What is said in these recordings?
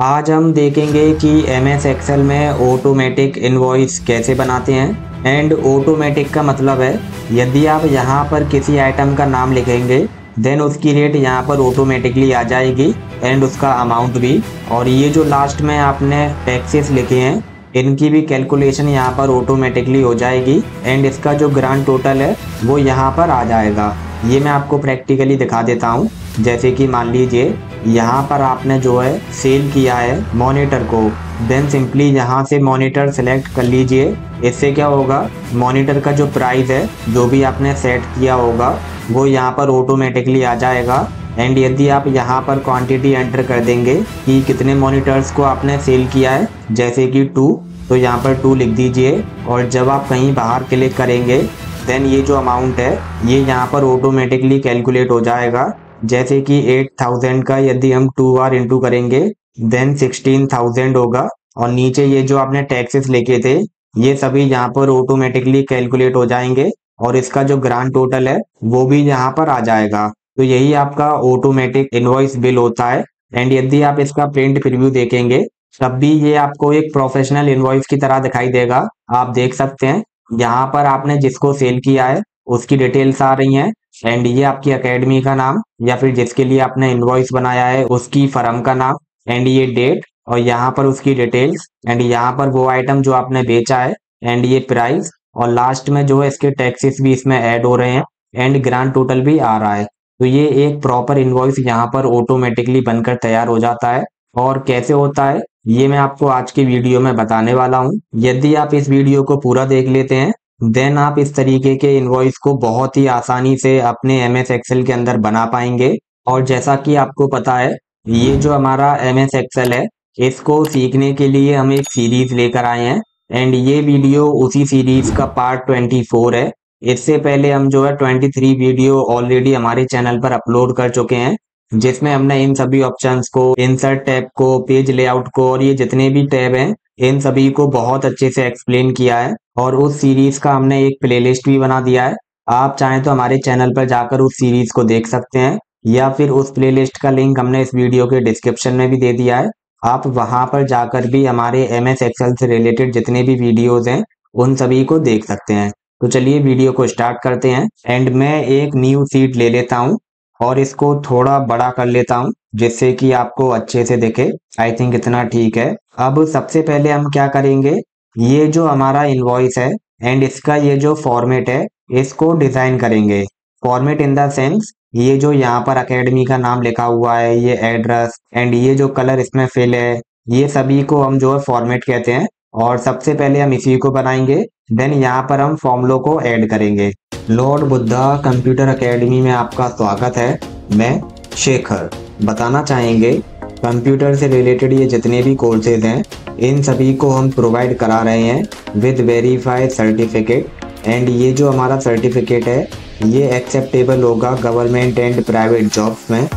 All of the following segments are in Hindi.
आज हम देखेंगे कि MS एक्सेल में ऑटोमेटिक इनवॉइस कैसे बनाते हैं। एंड ऑटोमेटिक का मतलब है यदि आप यहाँ पर किसी आइटम का नाम लिखेंगे देन उसकी रेट यहाँ पर ऑटोमेटिकली आ जाएगी एंड उसका अमाउंट भी। और ये जो लास्ट में आपने टैक्सेस लिखे हैं इनकी भी कैलकुलेशन यहाँ पर ऑटोमेटिकली हो जाएगी एंड इसका जो ग्रांड टोटल है वो यहाँ पर आ जाएगा। ये मैं आपको प्रैक्टिकली दिखा देता हूँ। जैसे कि मान लीजिए यहाँ पर आपने जो है सेल किया है मॉनिटर को, देन सिंपली यहाँ से मॉनिटर सेलेक्ट कर लीजिए। इससे क्या होगा, मॉनिटर का जो प्राइस है जो भी आपने सेट किया होगा वो यहाँ पर ऑटोमेटिकली आ जाएगा। एंड यदि आप यहाँ पर क्वांटिटी एंटर कर देंगे कि कितने मॉनिटर्स को आपने सेल किया है, जैसे कि 2, तो यहाँ पर 2 लिख दीजिए। और जब आप कहीं बाहर क्लिक करेंगे देन ये जो अमाउंट है ये यहाँ पर ऑटोमेटिकली कैलकुलेट हो जाएगा। जैसे कि 8000 का यदि हम 2 बार इंटू करेंगे देन 16000 होगा। और नीचे ये जो आपने टैक्सेस लेके थे ये सभी यहाँ पर ऑटोमेटिकली कैलकुलेट हो जाएंगे और इसका जो ग्रांड टोटल है वो भी यहाँ पर आ जाएगा। तो यही आपका ऑटोमेटिक इनवॉइस बिल होता है। एंड यदि आप इसका प्रिंट प्रीव्यू देखेंगे तब भी ये आपको एक प्रोफेशनल इनवॉइस की तरह दिखाई देगा। आप देख सकते हैं यहाँ पर आपने जिसको सेल किया है उसकी डिटेल्स आ रही हैं एंड ये आपकी एकेडमी का नाम या फिर जिसके लिए आपने इनवॉइस बनाया है उसकी फर्म का नाम एंड ये डेट और यहाँ पर उसकी डिटेल्स एंड यहाँ पर वो आइटम जो आपने बेचा है एंड ये प्राइस और लास्ट में जो है इसके टैक्सेस भी इसमें ऐड हो रहे हैं एंड ग्रांड टोटल भी आ रहा है। तो ये एक प्रॉपर इनवॉइस यहाँ पर ऑटोमेटिकली बनकर तैयार हो जाता है। और कैसे होता है ये मैं आपको आज की वीडियो में बताने वाला हूँ। यदि आप इस वीडियो को पूरा देख लेते हैं देन आप इस तरीके के इनवॉइस को बहुत ही आसानी से अपने MS एक्सेल के अंदर बना पाएंगे। और जैसा कि आपको पता है ये जो हमारा MS एक्सेल है इसको सीखने के लिए हम एक सीरीज लेकर आए हैं एंड ये वीडियो उसी सीरीज का पार्ट 24 है। इससे पहले हम जो है 23 वीडियो ऑलरेडी हमारे चैनल पर अपलोड कर चुके हैं जिसमें हमने इन सभी ऑप्शंस को, इंसर्ट टैब को, पेज लेआउट को और ये जितने भी टैब हैं इन सभी को बहुत अच्छे से एक्सप्लेन किया है। और उस सीरीज का हमने एक प्लेलिस्ट भी बना दिया है। आप चाहें तो हमारे चैनल पर जाकर उस सीरीज को देख सकते हैं या फिर उस प्लेलिस्ट का लिंक हमने इस वीडियो के डिस्क्रिप्शन में भी दे दिया है। आप वहां पर जाकर भी हमारे MS एक्सेल से रिलेटेड जितने भी वीडियोज हैं उन सभी को देख सकते हैं। तो चलिए वीडियो को स्टार्ट करते हैं। एंड मैं एक न्यू शीट ले लेता हूँ और इसको थोड़ा बड़ा कर लेता हूँ जिससे कि आपको अच्छे से दिखे। आई थिंक इतना ठीक है। अब सबसे पहले हम क्या करेंगे, ये जो हमारा इनवॉइस है एंड इसका ये जो फॉर्मेट है इसको डिजाइन करेंगे। फॉर्मेट इन द सेंस ये जो यहाँ पर एकेडमी का नाम लिखा हुआ है, ये एड्रेस एंड ये जो कलर इसमें फिल है, ये सभी को हम जो है फॉर्मेट कहते हैं। और सबसे पहले हम इसी को बनाएंगे देन यहाँ पर हम फॉर्मूलों को ऐड करेंगे। लॉर्ड बुद्धा कंप्यूटर एकेडमी में आपका स्वागत है। मैं शेखर बताना चाहेंगे कंप्यूटर से रिलेटेड ये जितने भी कोर्सेज हैं इन सभी को हम प्रोवाइड करा रहे हैं विद वेरीफाइड सर्टिफिकेट। एंड ये जो हमारा सर्टिफिकेट है ये एक्सेप्टेबल होगा गवर्नमेंट एंड प्राइवेट जॉब्स में।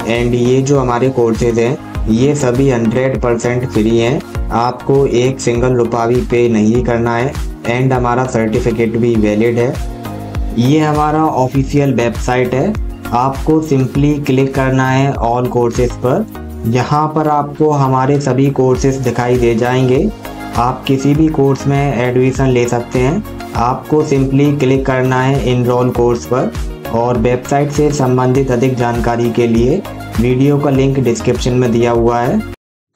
एंड ये जो हमारे कोर्सेज हैं ये सभी 100% फ्री हैं। आपको एक सिंगल रुपया भी पे नहीं करना है एंड हमारा सर्टिफिकेट भी वैलिड है। ये हमारा ऑफिशियल वेबसाइट है। आपको सिंपली क्लिक करना है ऑल कोर्सेज पर। यहाँ पर आपको हमारे सभी कोर्सेज दिखाई दे जाएंगे। आप किसी भी कोर्स में एडमिशन ले सकते हैं। आपको सिंपली क्लिक करना है इनरोल कोर्स पर। और वेबसाइट से संबंधित अधिक जानकारी के लिए वीडियो का लिंक डिस्क्रिप्शन में दिया हुआ है।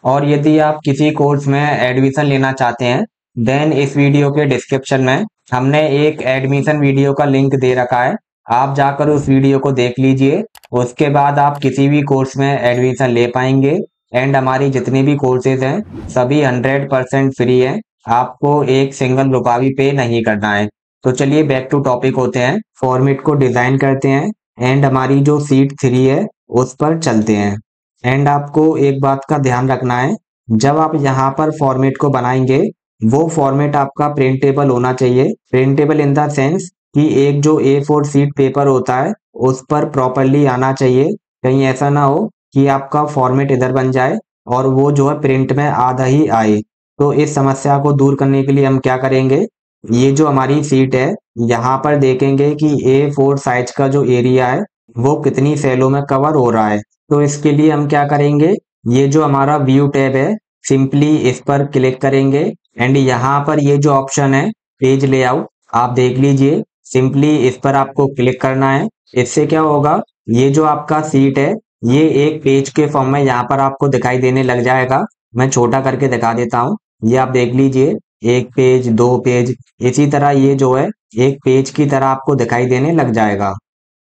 और यदि आप किसी कोर्स में एडमिशन लेना चाहते हैं देन इस वीडियो के डिस्क्रिप्शन में हमने एक एडमिशन वीडियो का लिंक दे रखा है। आप जाकर उस वीडियो को देख लीजिए। उसके बाद आप किसी भी कोर्स में एडमिशन ले पाएंगे। एंड हमारी जितनी भी कोर्सेज हैं सभी 100% फ्री हैं। आपको एक सिंगल रुपया भी पे नहीं करना है। तो चलिए बैक टू टॉपिक होते हैं। फॉर्मेट को डिजाइन करते हैं एंड हमारी जो शीट 3 है उस पर चलते हैं। एंड आपको एक बात का ध्यान रखना है, जब आप यहाँ पर फॉर्मेट को बनाएंगे वो फॉर्मेट आपका प्रिंटेबल होना चाहिए। प्रिंटेबल इन द सेंस कि एक जो A4 शीट पेपर होता है उस पर प्रॉपरली आना चाहिए। कहीं ऐसा ना हो कि आपका फॉर्मेट इधर बन जाए और वो जो है प्रिंट में आधा ही आए। तो इस समस्या को दूर करने के लिए हम क्या करेंगे, ये जो हमारी शीट है यहाँ पर देखेंगे कि A4 साइज का जो एरिया है वो कितनी सेलों में कवर हो रहा है। तो इसके लिए हम क्या करेंगे, ये जो हमारा व्यू टैब है, सिंपली इस पर क्लिक करेंगे एंड यहाँ पर ये जो ऑप्शन है पेज लेआउट, आप देख लीजिए, सिंपली इस पर आपको क्लिक करना है। इससे क्या होगा, ये जो आपका सीट है ये एक पेज के फॉर्म में यहाँ पर आपको दिखाई देने लग जाएगा। मैं छोटा करके दिखा देता हूँ, ये आप देख लीजिए, एक पेज, दो पेज, इसी तरह ये जो है एक पेज की तरह आपको दिखाई देने लग जाएगा।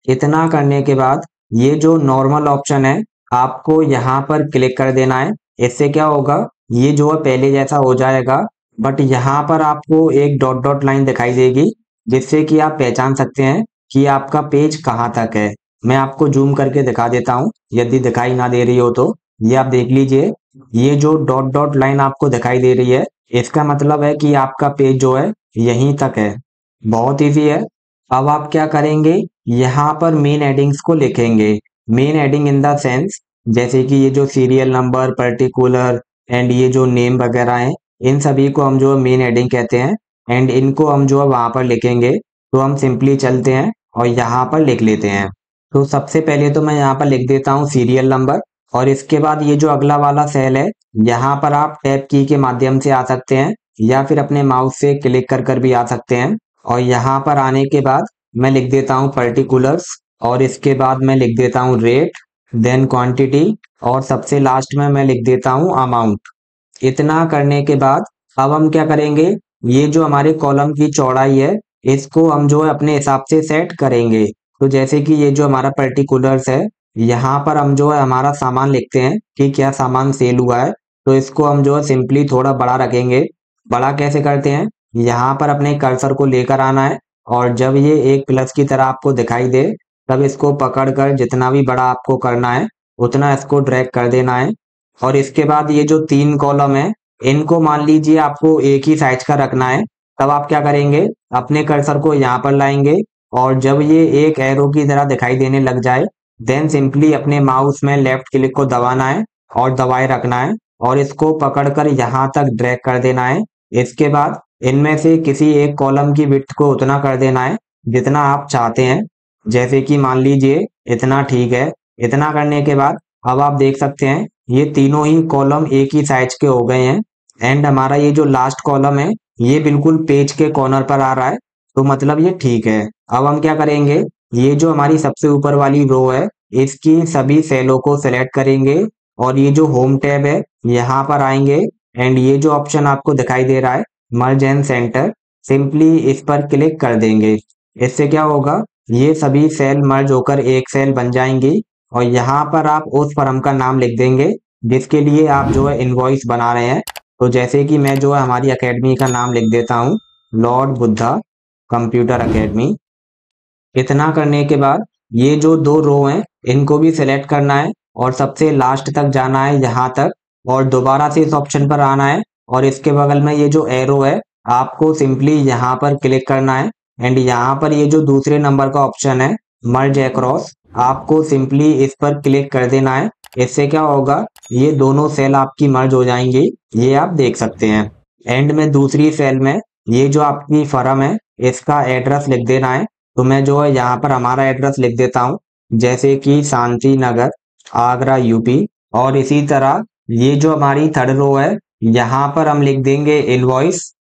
इतना करने के बाद ये जो नॉर्मल ऑप्शन है आपको यहाँ पर क्लिक कर देना है। इससे क्या होगा, ये जो है पहले जैसा हो जाएगा, बट यहाँ पर आपको एक डॉट डॉट लाइन दिखाई देगी, जिससे कि आप पहचान सकते हैं कि आपका पेज कहाँ तक है। मैं आपको जूम करके दिखा देता हूँ, यदि दिखाई ना दे रही हो तो। ये आप देख लीजिए, ये जो डॉट डॉट लाइन आपको दिखाई दे रही है, इसका मतलब है कि आपका पेज जो है यहीं तक है। बहुत ईजी है। अब आप क्या करेंगे, यहाँ पर मेन हेडिंग्स को लिखेंगे। Main heading in the sense, जैसे कि ये जो सीरियल नंबर, पर्टिकुलर एंड ये जो नेम वगैरह हैं, इन सभी को हम जो है मेन हेडिंग कहते हैं एंड इनको हम जो है वहां पर लिखेंगे। तो हम सिंपली चलते हैं और यहाँ पर लिख लेते हैं। तो सबसे पहले तो मैं यहाँ पर लिख देता हूँ सीरियल नंबर, और इसके बाद ये जो अगला वाला सेल है, यहाँ पर आप टैब की के माध्यम से आ सकते हैं या फिर अपने माउस से क्लिक कर कर भी आ सकते हैं। और यहाँ पर आने के बाद मैं लिख देता हूँ पर्टिकुलर्स, और इसके बाद मैं लिख देता हूँ रेट, देन क्वांटिटी, और सबसे लास्ट में मैं लिख देता हूँ अमाउंट। इतना करने के बाद अब हम क्या करेंगे, ये जो हमारे कॉलम की चौड़ाई है इसको हम जो है अपने हिसाब से सेट करेंगे। तो जैसे कि ये जो हमारा पर्टिकुलर्स है, यहाँ पर हम जो है हमारा सामान लिखते हैं कि क्या सामान सेल हुआ है। तो इसको हम जो है सिंपली थोड़ा बड़ा रखेंगे। बड़ा कैसे करते हैं, यहाँ पर अपने कर्सर को लेकर आना है और जब ये एक प्लस की तरह आपको दिखाई दे, तब इसको पकड़कर जितना भी बड़ा आपको करना है उतना इसको ड्रैग कर देना है। और इसके बाद ये जो तीन कॉलम है, इनको मान लीजिए आपको एक ही साइज का रखना है। तब आप क्या करेंगे, अपने कर्सर को यहाँ पर लाएंगे और जब ये एक एरो की तरह दिखाई देने लग जाए, देन सिंपली अपने माउस में लेफ्ट क्लिक को दबाना है और दबाए रखना है और इसको पकड़कर यहाँ तक ड्रैग कर देना है। इसके बाद इनमें से किसी एक कॉलम की विड्थ को उतना कर देना है जितना आप चाहते हैं, जैसे कि मान लीजिए इतना ठीक है। इतना करने के बाद अब आप देख सकते हैं ये तीनों ही कॉलम एक ही साइज के हो गए हैं एंड हमारा ये जो लास्ट कॉलम है ये बिल्कुल पेज के कॉर्नर पर आ रहा है, तो मतलब ये ठीक है। अब हम क्या करेंगे, ये जो हमारी सबसे ऊपर वाली रो है इसकी सभी सेलों को सिलेक्ट करेंगे और ये जो होम टैब है यहाँ पर आएंगे एंड ये जो ऑप्शन आपको दिखाई दे रहा है मर्ज एंड सेंटर, सिंपली इस पर क्लिक कर देंगे। इससे क्या होगा, ये सभी सेल मर्ज होकर एक सेल बन जाएंगी और यहाँ पर आप उस फर्म का नाम लिख देंगे जिसके लिए आप जो है इनवॉइस बना रहे हैं। तो जैसे कि मैं जो है हमारी एकेडमी का नाम लिख देता हूँ, लॉर्ड बुद्धा कंप्यूटर एकेडमी। इतना करने के बाद ये जो दो रो हैं इनको भी सिलेक्ट करना है और सबसे लास्ट तक जाना है यहाँ तक और दोबारा से इस ऑप्शन पर आना है और इसके बगल में ये जो एरो है आपको सिंपली यहाँ पर क्लिक करना है एंड यहाँ पर ये जो दूसरे नंबर का ऑप्शन है मर्ज अक्रॉस, आपको सिंपली इस पर क्लिक कर देना है। इससे क्या होगा, ये दोनों सेल आपकी मर्ज हो जाएंगी, ये आप देख सकते हैं। एंड में दूसरी सेल में ये जो आपकी फर्म है इसका एड्रेस लिख देना है। तो मैं जो है यहाँ पर हमारा एड्रेस लिख देता हूँ, जैसे कि शांति नगर, आगरा, यूपी। और इसी तरह ये जो हमारी थर्ड रो है यहाँ पर हम लिख देंगे इनवॉइस।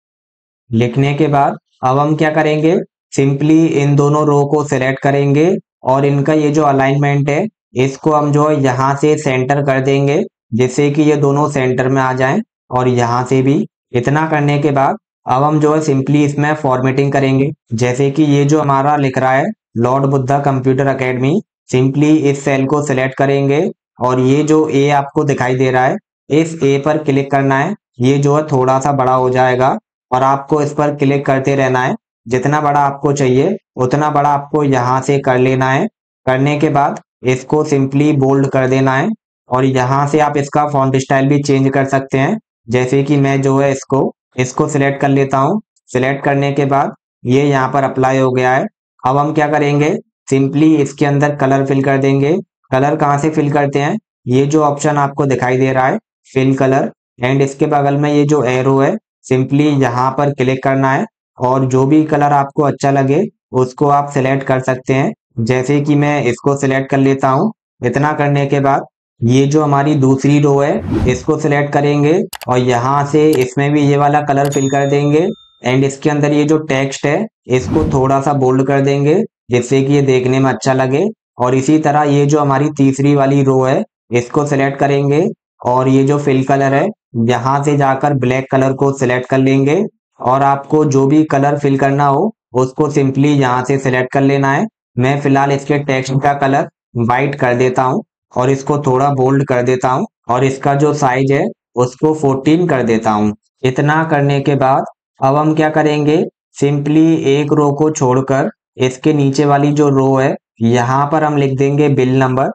लिखने के बाद अब हम क्या करेंगे, सिंपली इन दोनों रो को सिलेक्ट करेंगे और इनका ये जो अलाइनमेंट है इसको हम जो है यहाँ से सेंटर कर देंगे, जिससे कि ये दोनों सेंटर में आ जाएं और यहाँ से भी। इतना करने के बाद अब हम जो है सिंपली इसमें फॉर्मेटिंग करेंगे, जैसे कि ये जो हमारा लिख रहा है Lord Buddha computer academy, simply इस सेल को सिलेक्ट करेंगे और ये जो ए आपको दिखाई दे रहा है इस ए पर क्लिक करना है। ये जो है थोड़ा सा बड़ा हो जाएगा और आपको इस पर क्लिक करते रहना है, जितना बड़ा आपको चाहिए उतना बड़ा आपको यहाँ से कर लेना है। करने के बाद इसको सिंपली बोल्ड कर देना है और यहाँ से आप इसका फॉन्ट स्टाइल भी चेंज कर सकते हैं, जैसे कि मैं जो है इसको सिलेक्ट कर लेता हूँ। सिलेक्ट करने के बाद ये यहाँ पर अप्लाई हो गया है। अब हम क्या करेंगे, सिंपली इसके अंदर कलर फिल कर देंगे। कलर कहाँ से फिल करते हैं, ये जो ऑप्शन आपको दिखाई दे रहा है फिल कलर, एंड इसके बगल में ये जो एरो है सिंपली यहाँ पर क्लिक करना है और जो भी कलर आपको अच्छा लगे उसको आप सिलेक्ट कर सकते हैं, जैसे कि मैं इसको सिलेक्ट कर लेता हूँ। इतना करने के बाद ये जो हमारी दूसरी रो है इसको सिलेक्ट करेंगे और यहाँ से इसमें भी ये वाला कलर फिल कर देंगे एंड इसके अंदर ये जो टेक्स्ट है इसको थोड़ा सा बोल्ड कर देंगे जिससे कि ये देखने में अच्छा लगे। और इसी तरह ये जो हमारी तीसरी वाली रो है इसको सिलेक्ट करेंगे और ये जो फिल कलर है यहाँ से जाकर ब्लैक कलर को सिलेक्ट कर लेंगे और आपको जो भी कलर फिल करना हो उसको सिंपली यहाँ से सिलेक्ट कर लेना है। मैं फिलहाल इसके टेक्स्ट का कलर वाइट कर देता हूँ और इसको थोड़ा बोल्ड कर देता हूँ और इसका जो साइज है उसको 14 कर देता हूँ। इतना करने के बाद अब हम क्या करेंगे, सिंपली एक रो को छोड़कर इसके नीचे वाली जो रो है यहाँ पर हम लिख देंगे बिल नंबर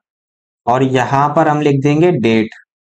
और यहाँ पर हम लिख देंगे डेट।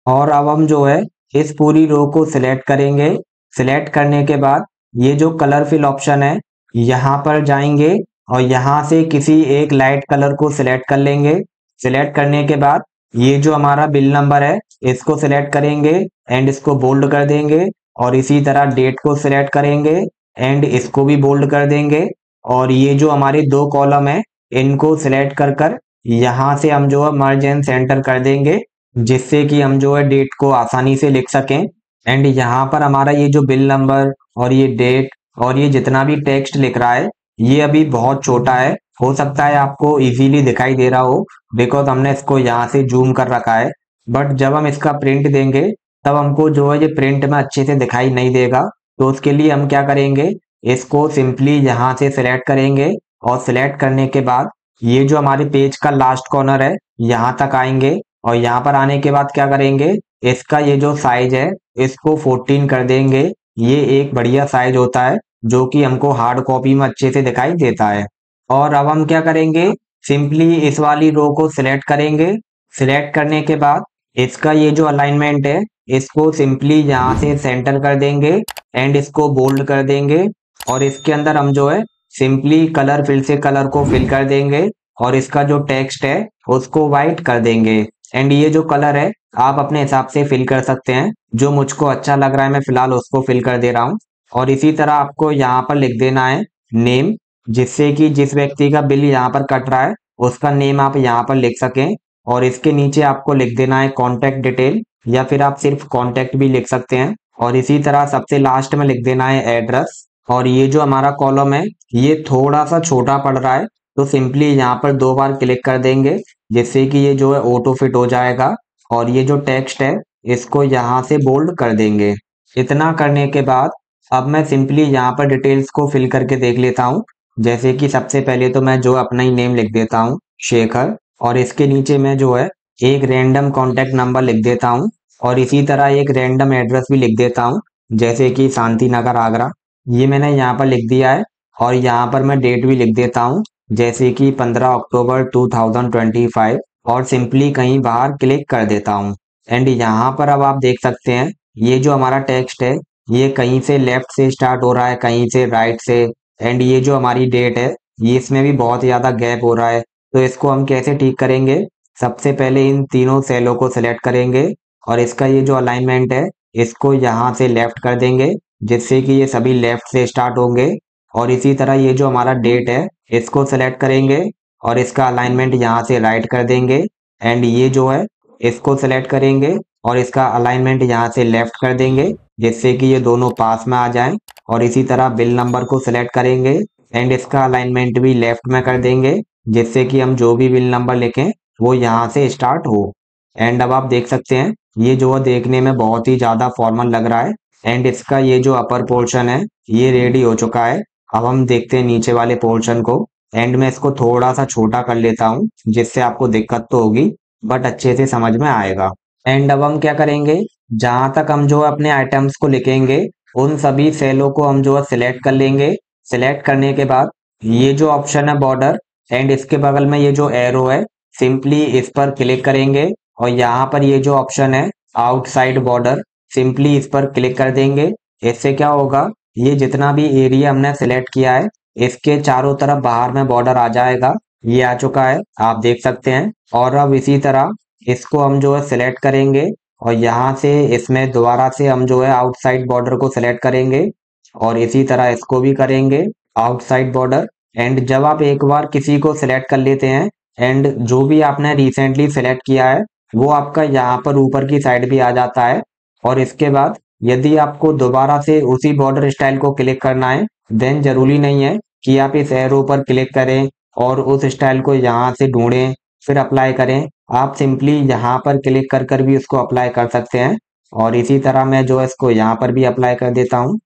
और अब हम जो है इस पूरी रो को सिलेक्ट करेंगे। सिलेक्ट करने के बाद ये जो कलर फिल ऑप्शन है यहाँ पर जाएंगे और यहाँ से किसी एक लाइट कलर को सिलेक्ट कर लेंगे। सिलेक्ट करने के बाद ये जो हमारा बिल नंबर है इसको सिलेक्ट करेंगे एंड इसको बोल्ड कर देंगे और इसी तरह डेट को सिलेक्ट करेंगे एंड इसको भी बोल्ड कर देंगे और ये जो हमारे दो कॉलम है इनको सिलेक्ट कर कर यहाँ से हम जो है मर्ज एंड सेंटर कर देंगे जिससे कि हम जो है डेट को आसानी से लिख सकें। एंड यहाँ पर हमारा ये जो बिल नंबर और ये डेट और ये जितना भी टेक्स्ट लिख रहा है ये अभी बहुत छोटा है, हो सकता है आपको इजीली दिखाई दे रहा हो बिकॉज हमने इसको यहाँ से जूम कर रखा है। बट जब हम इसका प्रिंट देंगे तब हमको जो है ये प्रिंट में अच्छे से दिखाई नहीं देगा। तो उसके लिए हम क्या करेंगे, इसको सिंपली यहाँ से सिलेक्ट करेंगे और सिलेक्ट करने के बाद ये जो हमारे पेज का लास्ट कॉर्नर है यहाँ तक आएंगे और यहाँ पर आने के बाद क्या करेंगे, इसका ये जो साइज है इसको 14 कर देंगे। ये एक बढ़िया साइज होता है जो कि हमको हार्ड कॉपी में अच्छे से दिखाई देता है। और अब हम क्या करेंगे, सिंपली इस वाली रो को सिलेक्ट करेंगे। सिलेक्ट करने के बाद इसका ये जो अलाइनमेंट है इसको सिंपली यहाँ से सेंटर कर देंगे एंड इसको बोल्ड कर देंगे और इसके अंदर हम जो है सिंपली कलर फिल से कलर को फिल कर देंगे और इसका जो टेक्स्ट है उसको वाइट कर देंगे। एंड ये जो कलर है आप अपने हिसाब से फिल कर सकते हैं, जो मुझको अच्छा लग रहा है मैं फिलहाल उसको फिल कर दे रहा हूँ। और इसी तरह आपको यहाँ पर लिख देना है नेम, जिससे कि जिस व्यक्ति का बिल यहाँ पर कट रहा है उसका नेम आप यहाँ पर लिख सकें। और इसके नीचे आपको लिख देना है कॉन्टेक्ट डिटेल या फिर आप सिर्फ कॉन्टेक्ट भी लिख सकते हैं। और इसी तरह सबसे लास्ट में लिख देना है एड्रेस। और ये जो हमारा कॉलम है ये थोड़ा सा छोटा पड़ रहा है तो सिंपली यहाँ पर 2 बार क्लिक कर देंगे जिससे कि ये जो है ऑटो फिट हो जाएगा। और ये जो टेक्स्ट है इसको यहाँ से बोल्ड कर देंगे। इतना करने के बाद अब मैं सिंपली यहाँ पर डिटेल्स को फिल करके देख लेता हूँ। जैसे कि सबसे पहले तो मैं जो अपना ही नेम लिख देता हूँ शेखर और इसके नीचे मैं जो है एक रैंडम कॉन्टेक्ट नंबर लिख देता हूँ और इसी तरह एक रैंडम एड्रेस भी लिख देता हूँ जैसे कि शांति नगर आगरा, ये मैंने यहाँ पर लिख दिया है। और यहाँ पर मैं डेट भी लिख देता हूँ जैसे कि 15 अक्टूबर 2025 और सिंपली कहीं बाहर क्लिक कर देता हूँ। एंड यहाँ पर अब आप देख सकते हैं ये जो हमारा टेक्स्ट है ये कहीं से लेफ्ट से स्टार्ट हो रहा है कहीं से राइट से। एंड ये जो हमारी डेट है ये इसमें भी बहुत ज़्यादा गैप हो रहा है। तो इसको हम कैसे ठीक करेंगे, सबसे पहले इन तीनों सेलों को सिलेक्ट करेंगे और इसका ये जो अलाइनमेंट है इसको यहाँ से लेफ्ट कर देंगे जिससे कि ये सभी लेफ्ट से स्टार्ट होंगे। और इसी तरह ये जो हमारा डेट है इसको सेलेक्ट करेंगे और इसका अलाइनमेंट यहाँ से राइट कर देंगे। एंड ये जो है इसको सेलेक्ट करेंगे और इसका अलाइनमेंट यहाँ से लेफ्ट कर देंगे जिससे कि ये दोनों पास में आ जाएं। और इसी तरह बिल नंबर को सिलेक्ट करेंगे एंड इसका अलाइनमेंट भी लेफ्ट में कर देंगे जिससे कि हम जो भी बिल नंबर लिखें वो यहाँ से स्टार्ट हो। एंड अब आप देख सकते हैं ये जो है देखने में बहुत ही ज़्यादा फॉर्मल लग रहा है। एंड इसका ये जो अपर पोर्शन है ये रेडी हो चुका है। अब हम देखते हैं नीचे वाले पोर्शन को। एंड में इसको थोड़ा सा छोटा कर लेता हूँ जिससे आपको दिक्कत तो होगी बट अच्छे से समझ में आएगा। एंड अब हम क्या करेंगे, जहां तक हम जो अपने आइटम्स को लिखेंगे उन सभी सेलों को हम जो है सिलेक्ट कर लेंगे। सिलेक्ट करने के बाद ये जो ऑप्शन है बॉर्डर एंड इसके बगल में ये जो एरो है सिंपली इस पर क्लिक करेंगे और यहाँ पर ये जो ऑप्शन है आउटसाइड बॉर्डर सिंपली इस पर क्लिक कर देंगे। इससे क्या होगा, ये जितना भी एरिया हमने सिलेक्ट किया है इसके चारों तरफ बाहर में बॉर्डर आ जाएगा। ये आ चुका है आप देख सकते हैं। और अब इसी तरह इसको हम जो है सिलेक्ट करेंगे और यहाँ से इसमें दोबारा से हम जो है आउटसाइड बॉर्डर को सिलेक्ट करेंगे और इसी तरह इसको भी करेंगे आउटसाइड बॉर्डर। एंड जब आप एक बार किसी को सिलेक्ट कर लेते हैं एंड जो भी आपने रिसेंटली सिलेक्ट किया है वो आपका यहाँ पर ऊपर की साइड भी आ जाता है। और इसके बाद यदि आपको दोबारा से उसी बॉर्डर स्टाइल को क्लिक करना है, देन जरूरी नहीं है कि आप इस एरो पर क्लिक करें और उस स्टाइल को यहाँ से ढूंढें फिर अप्लाई करें। आप सिंपली यहाँ पर क्लिक कर कर भी उसको अप्लाई कर सकते हैं। और इसी तरह मैं जो है इसको यहाँ पर भी अप्लाई कर देता हूँ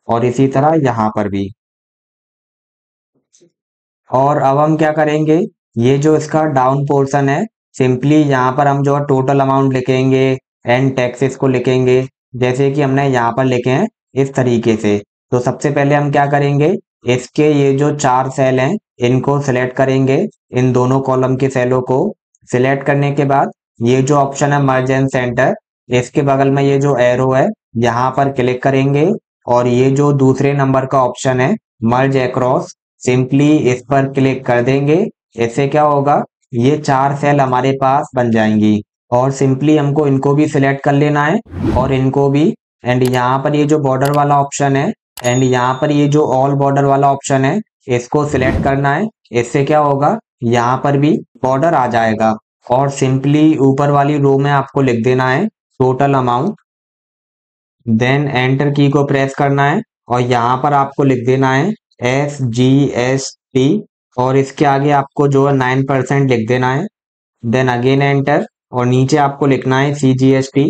और इसी तरह यहाँ पर भी। और अब हम क्या करेंगे, ये जो इसका डाउन पोर्शन है, सिंपली यहाँ पर हम जो है टोटल अमाउंट लिखेंगे एंड टैक्सेस को लिखेंगे, जैसे कि हमने यहाँ पर लिखे हैं इस तरीके से। तो सबसे पहले हम क्या करेंगे, इसके ये जो 4 सेल हैं इनको सिलेक्ट करेंगे, इन दोनों कॉलम के सेलों को सिलेक्ट करने के बाद ये जो ऑप्शन है मर्ज एंड सेंटर, इसके बगल में ये जो एरो है यहाँ पर क्लिक करेंगे और ये जो दूसरे नंबर का ऑप्शन है मर्ज अक्रॉस, सिंपली इस पर क्लिक कर देंगे। इससे क्या होगा, ये 4 सेल हमारे पास बन जाएंगी। और सिंपली हमको इनको भी सिलेक्ट कर लेना है और इनको भी। एंड यहाँ पर ये जो बॉर्डर वाला ऑप्शन है एंड यहाँ पर ये जो ऑल बॉर्डर वाला ऑप्शन है, इसको सिलेक्ट करना है। इससे क्या होगा, यहाँ पर भी बॉर्डर आ जाएगा। और सिंपली ऊपर वाली रो में आपको लिख देना है टोटल अमाउंट, देन एंटर की को प्रेस करना है और यहाँ पर आपको लिख देना है SGST और इसके आगे आपको जो है 9% लिख देना है। देन अगेन एंटर और नीचे आपको लिखना है CGST,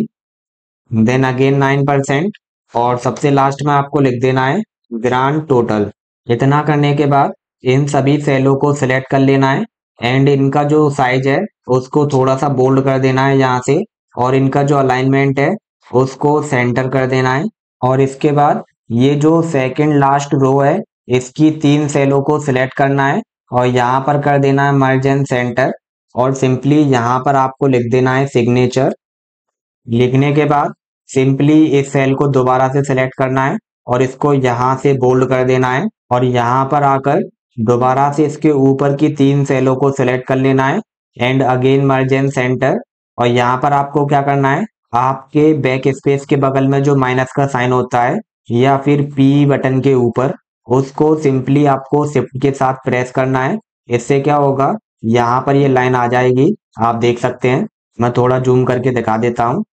देन अगेन 9% और सबसे लास्ट में आपको लिख देना है ग्रांड टोटल। इतना करने के बाद इन सभी सेलों को सिलेक्ट कर लेना है एंड इनका जो साइज है उसको थोड़ा सा बोल्ड कर देना है यहाँ से, और इनका जो अलाइनमेंट है उसको सेंटर कर देना है। और इसके बाद ये जो सेकंड लास्ट रो है इसकी 3 सेलों को सिलेक्ट करना है और यहाँ पर कर देना है मर्ज एंड सेंटर और सिंपली यहाँ पर आपको लिख देना है सिग्नेचर। लिखने के बाद सिंपली इस सेल को दोबारा से सिलेक्ट करना है और इसको यहाँ से बोल्ड कर देना है और यहाँ पर आकर दोबारा से इसके ऊपर की 3 सेलों को सिलेक्ट कर लेना है and again merge and centre. और यहाँ पर आपको क्या करना है, आपके बैक स्पेस के बगल में जो माइनस का साइन होता है या फिर P बटन के ऊपर, उसको सिंपली आपको शिफ्ट के साथ प्रेस करना है। इससे क्या होगा, यहाँ पर ये लाइन आ जाएगी, आप देख सकते हैं। मैं थोड़ा जूम करके दिखा देता हूँ,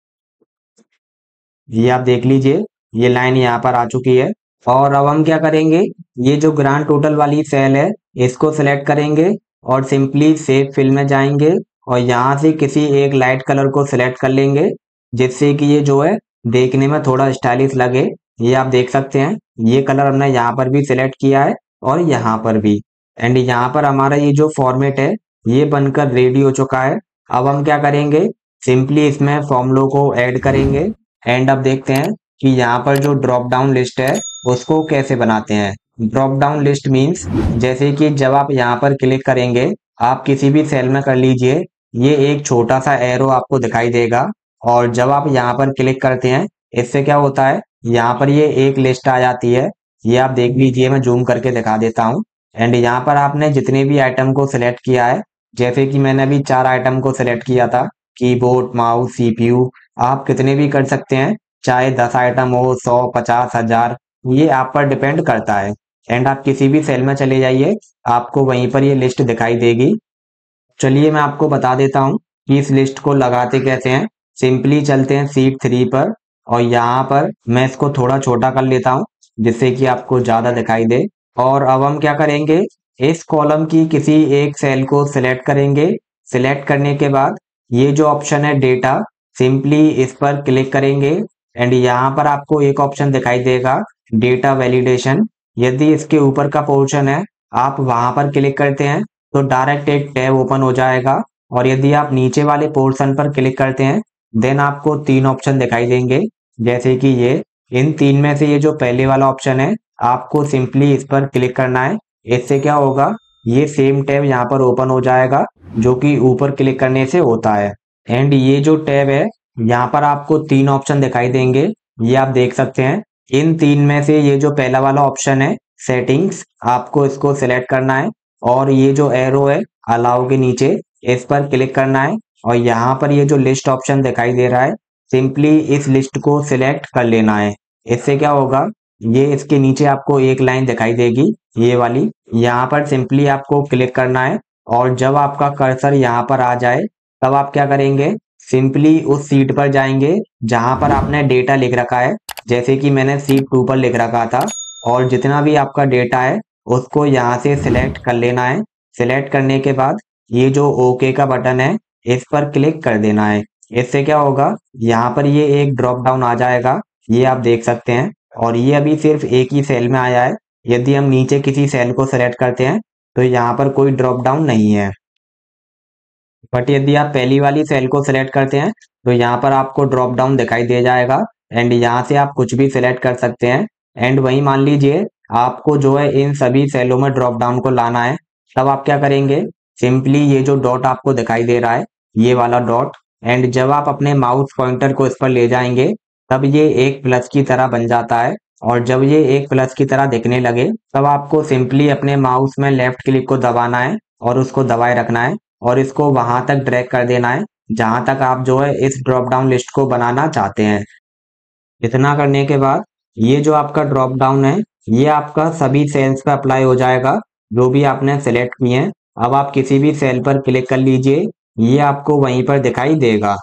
ये आप देख लीजिए ये लाइन यहाँ पर आ चुकी है। और अब हम क्या करेंगे, ये जो ग्रांड टोटल वाली सेल है इसको सिलेक्ट करेंगे और सिंपली सेव फिल में जाएंगे और यहाँ से किसी एक लाइट कलर को सिलेक्ट कर लेंगे, जिससे कि ये जो है देखने में थोड़ा स्टाइलिश लगे। ये आप देख सकते हैं ये कलर हमने यहाँ पर भी सिलेक्ट किया है और यहाँ पर भी। एंड यहाँ पर हमारा ये जो फॉर्मेट है ये बनकर रेडी हो चुका है। अब हम क्या करेंगे, सिंपली इसमें फॉर्मूलों को ऐड करेंगे एंड अब देखते हैं कि यहाँ पर जो ड्रॉप डाउन लिस्ट है उसको कैसे बनाते हैं। ड्रॉप डाउन लिस्ट मीन्स जैसे कि जब आप यहाँ पर क्लिक करेंगे, आप किसी भी सेल में कर लीजिए, ये एक छोटा सा एरो आपको दिखाई देगा और जब आप यहाँ पर क्लिक करते हैं इससे क्या होता है, यहाँ पर ये एक लिस्ट आ जाती है। ये आप देख लीजिए, मैं जूम करके दिखा देता हूँ। एंड यहाँ पर आपने जितने भी आइटम को सिलेक्ट किया है, जैसे कि मैंने अभी 4 आइटम को सिलेक्ट किया था, कीबोर्ड, माउस, CPU, आप कितने भी कर सकते हैं, चाहे 10 आइटम हो, 100, 50, 1000, ये आप पर डिपेंड करता है। एंड आप किसी भी सेल में चले जाइए, आपको वहीं पर ये लिस्ट दिखाई देगी। चलिए मैं आपको बता देता हूँ कि इस लिस्ट को लगाते कैसे हैं। सिंपली चलते हैं शीट 3 पर और यहाँ पर मैं इसको थोड़ा छोटा कर लेता हूँ जिससे कि आपको ज्यादा दिखाई दे। और अब हम क्या करेंगे, इस कॉलम की किसी एक सेल को सिलेक्ट करेंगे। सिलेक्ट करने के बाद ये जो ऑप्शन है डेटा, सिंपली इस पर क्लिक करेंगे एंड यहाँ पर आपको एक ऑप्शन दिखाई देगा डेटा वैलिडेशन। यदि इसके ऊपर का पोर्शन है आप वहां पर क्लिक करते हैं तो डायरेक्ट एक टैब ओपन हो जाएगा और यदि आप नीचे वाले पोर्शन पर क्लिक करते हैं देन आपको 3 ऑप्शन दिखाई देंगे, जैसे कि ये। इन 3 में से ये जो पहले वाला ऑप्शन है आपको सिंपली इस पर क्लिक करना है। इससे क्या होगा, ये सेम टैब यहाँ पर ओपन हो जाएगा जो कि ऊपर क्लिक करने से होता है। एंड ये जो टैब है यहाँ पर आपको 3 ऑप्शन दिखाई देंगे, ये आप देख सकते हैं। इन 3 में से ये जो पहला वाला ऑप्शन है सेटिंग्स, आपको इसको सिलेक्ट करना है और ये जो एरो है अलाउ के नीचे, इस पर क्लिक करना है और यहाँ पर ये जो लिस्ट ऑप्शन दिखाई दे रहा है, सिंपली इस लिस्ट को सिलेक्ट कर लेना है। इससे क्या होगा, ये इसके नीचे आपको एक लाइन दिखाई देगी ये वाली, यहाँ पर सिंपली आपको क्लिक करना है और जब आपका कर्सर यहाँ पर आ जाए तब आप क्या करेंगे, सिंपली उस सीट पर जाएंगे जहां पर आपने डेटा लिख रखा है। जैसे कि मैंने सीट 2 पर लिख रखा था, और जितना भी आपका डेटा है उसको यहाँ से सिलेक्ट कर लेना है। सिलेक्ट करने के बाद ये जो ओके का बटन है इस पर क्लिक कर देना है। इससे क्या होगा, यहाँ पर ये एक ड्रॉप डाउन आ जाएगा, ये आप देख सकते हैं। और ये अभी सिर्फ एक ही सेल में आया है। यदि हम नीचे किसी सेल को सेलेक्ट करते हैं तो यहाँ पर कोई ड्रॉप डाउन नहीं है। बट यदि आप पहली वाली सेल को सिलेक्ट करते हैं तो यहाँ पर आपको ड्रॉप डाउन दिखाई दे जाएगा, एंड यहाँ से आप कुछ भी सिलेक्ट कर सकते हैं। एंड वही मान लीजिए आपको जो है इन सभी सेलों में ड्रॉप डाउन को लाना है, तब आप क्या करेंगे, सिंपली ये जो डॉट आपको दिखाई दे रहा है, ये वाला डॉट, एंड जब आप अपने माउस पॉइंटर को इस पर ले जाएंगे तब ये एक प्लस की तरह बन जाता है। और जब ये एक प्लस की तरह दिखने लगे तब आपको सिंपली अपने माउस में लेफ्ट क्लिक को दबाना है और उसको दबाए रखना है, और इसको वहां तक ड्रैग कर देना है जहां तक आप जो है इस ड्रॉप डाउन लिस्ट को बनाना चाहते हैं। इतना करने के बाद ये जो आपका ड्रॉप डाउन है ये आपका सभी सेल्स पे अप्लाई हो जाएगा जो भी आपने सेलेक्ट किए हैं। अब आप किसी भी सेल पर क्लिक कर लीजिए, ये आपको वहीं पर दिखाई देगा।